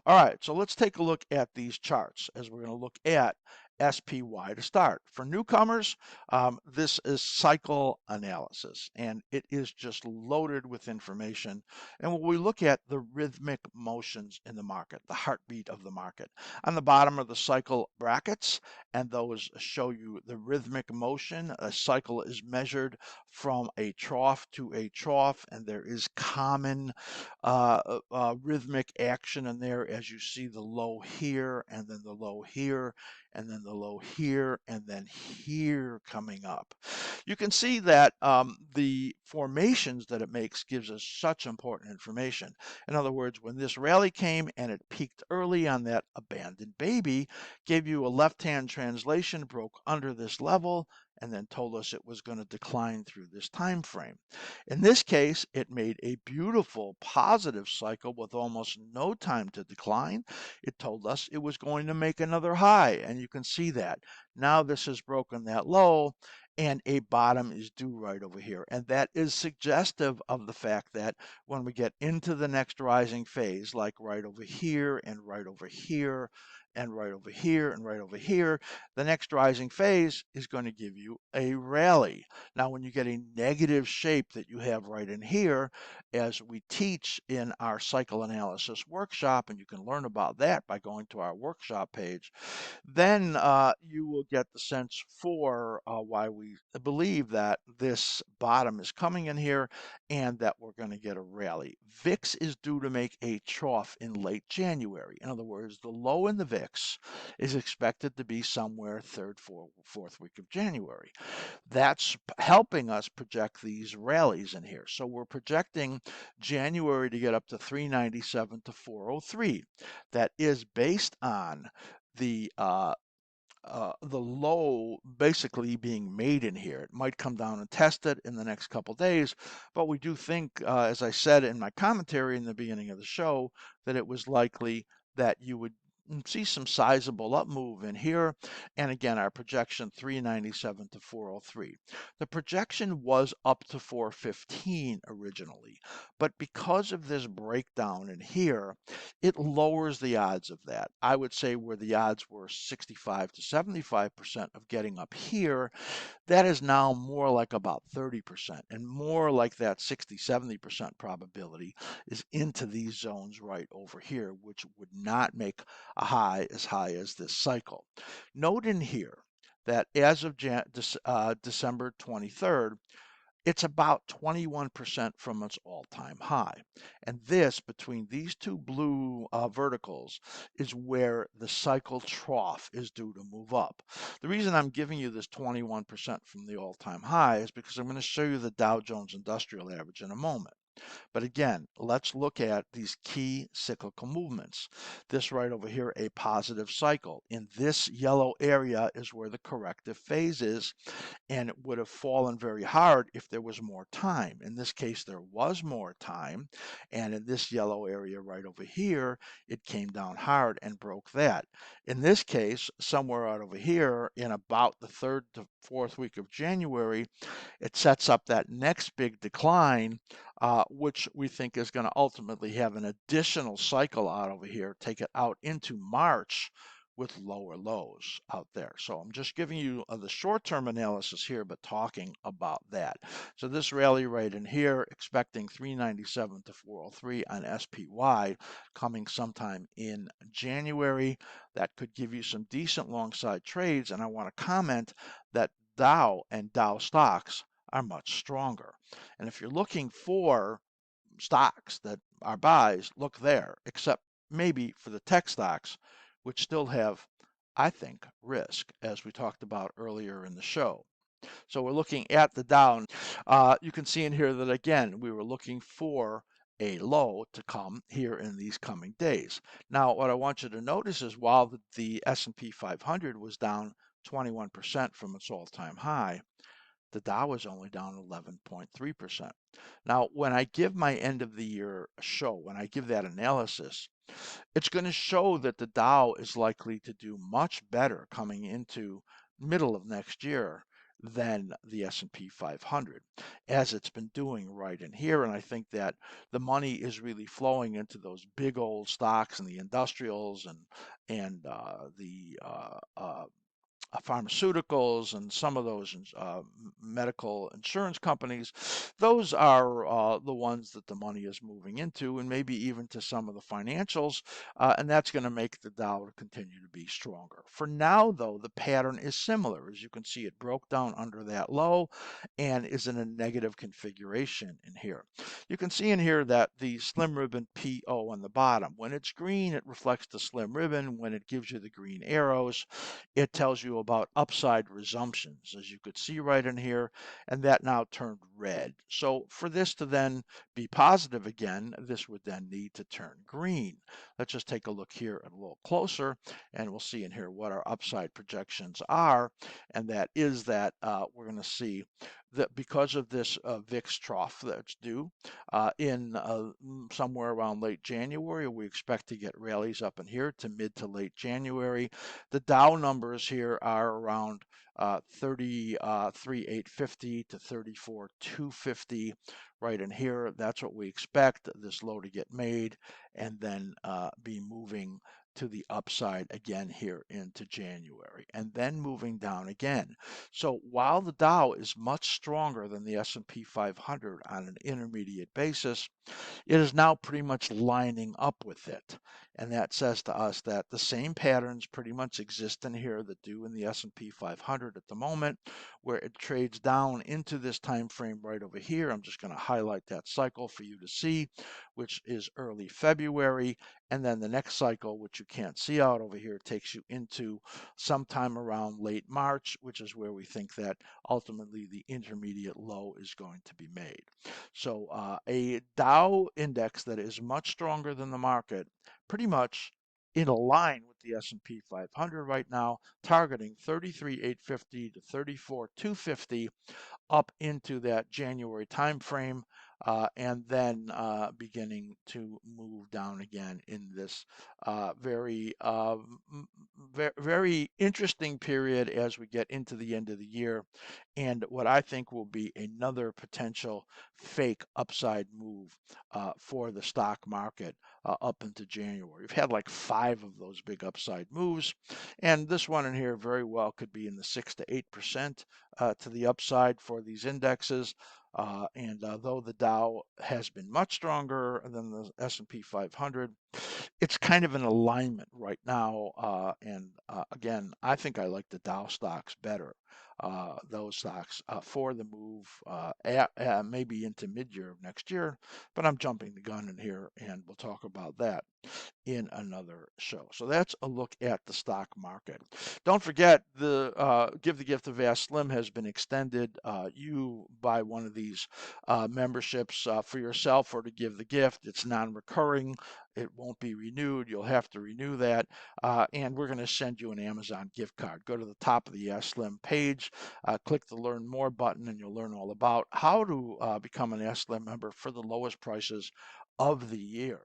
All right, so let's take a look at these charts as we're going to look at SPY to start. For newcomers, this is cycle analysis, and it is just loaded with information. And when we look at the rhythmic motions in the market, the heartbeat of the market, on the bottom are the cycle brackets, and those show you the rhythmic motion. A cycle is measured from a trough to a trough, and there is common rhythmic action in there as you see the low here, and then the low here, and then the low here, and then here coming up. You can see that the formations that it makes gives us such important information. In other words, when this rally came and it peaked early on that abandoned baby, gave you a left-hand translation, broke under this level, and then told us it was going to decline through this time frame. In this case, it made a beautiful positive cycle with almost no time to decline. It told us it was going to make another high, and you can see that. Now this has broken that low, and a bottom is due right over here. And that is suggestive of the fact that when we get into the next rising phase, like right over here and right over here, and right over here and right over here, the next rising phase is going to give you a rally. Now, when you get a negative shape that you have right in here, as we teach in our cycle analysis workshop, and you can learn about that by going to our workshop page, then you will get the sense for why we believe that this bottom is coming in here and that we're going to get a rally. VIX is due to make a trough in late January. In other words, the low in the VIX is expected to be somewhere fourth week of January. That's helping us project these rallies in here. So we're projecting January to get up to 397 to 403. That is based on the low basically being made in here. It might come down and test it in the next couple days, but we do think, as I said in my commentary in the beginning of the show, that it was likely that you would see some sizable up move in here. And again, our projection 397 to 403. The projection was up to 415 originally, but because of this breakdown in here, it lowers the odds of that. I would say where the odds were 65 to 75% of getting up here, that is now more like about 30%, and more like that 60-70% probability is into these zones right over here, which would not make a high as this cycle. Note in here that as of December 23rd, it's about 21% from its all-time high. And this, between these two blue verticals, is where the cycle trough is due to move up. The reason I'm giving you this 21% from the all-time high is because I'm going to show you the Dow Jones Industrial Average in a moment. But again, let's look at these key cyclical movements. This right over here, a positive cycle. In this yellow area is where the corrective phase is, and it would have fallen very hard if there was more time. In this case, there was more time, and in this yellow area right over here, it came down hard and broke that. In this case, somewhere out over here, in about the 3rd to 4th week of January, it sets up that next big decline, which we think is going to ultimately have an additional cycle out over here, take it out into March with lower lows out there. So I'm just giving you the short-term analysis here, but talking about that. So this rally right in here, expecting 397 to 403 on SPY coming sometime in January. That could give you some decent long side trades. And I want to comment that Dow and Dow stocks are much stronger. And if you're looking for stocks that are buys, look there, except maybe for the tech stocks, which still have, I think, risk, as we talked about earlier in the show. So we're looking at the Dow. You can see in here that, again, we were looking for a low to come here in these coming days. Now, what I want you to notice is while the S&P 500 was down 21% from its all-time high, the Dow is only down 11.3%. Now, when I give my end of the year show, when I give that analysis, it's going to show that the Dow is likely to do much better coming into middle of next year than the S&P 500, as it's been doing right in here. And I think that the money is really flowing into those big old stocks and the industrials and the pharmaceuticals and some of those medical insurance companies. Those are the ones that the money is moving into, and maybe even to some of the financials, and that's going to make the Dow continue to be stronger. For now, though, the pattern is similar. As you can see, it broke down under that low and is in a negative configuration in here. You can see in here that the slim ribbon PO on the bottom, when it's green, it reflects the slim ribbon. When it gives you the green arrows, it tells you about upside resumptions, as you could see right in here, and that now turned red. So for this to then be positive again, this would then need to turn green. Let's just take a look here a little closer, and we'll see in here what our upside projections are, and that is that we're going to see that because of this VIX trough that's due in somewhere around late January, we expect to get rallies up in here to mid to late January. The Dow numbers here are around 33,850 to 34,250 right in here. That's what we expect this low to get made and then be moving to the upside again here into January and then moving down again. So while the Dow is much stronger than the S&P 500 on an intermediate basis, it is now pretty much lining up with it. And that says to us that the same patterns pretty much exist in here that do in the S&P 500 at the moment, where it trades down into this time frame right over here. I'm just going to highlight that cycle for you to see, which is early February. And then the next cycle, which you can't see out over here, takes you into sometime around late March, which is where we think that ultimately the intermediate low is going to be made. So a Dow index that is much stronger than the market, pretty much in line with the S&P 500 right now, targeting 33,850 to 34,250 up into that January time frame, and then beginning to move down again in this very interesting period as we get into the end of the year, and what I think will be another potential fake upside move for the stock market up into January. We've had like 5 of those big upside moves, and this one in here very well could be in the 6 to 8% to the upside for these indexes. And though the Dow has been much stronger than the S&P 500, it's kind of an alignment right now. And again, I think I like the Dow stocks better. Those stocks for the move maybe into mid-year of next year, but I'm jumping the gun in here, and we'll talk about that in another show. So that's a look at the stock market. Don't forget, the Give the Gift of askSlim has been extended. You buy one of these memberships for yourself or to give the gift. It's non-recurring. It won't be renewed. You'll have to renew that. And we're going to send you an Amazon gift card. Go to the top of the askSlim page, click the Learn More button, and you'll learn all about how to become an askSlim member for the lowest prices of the year.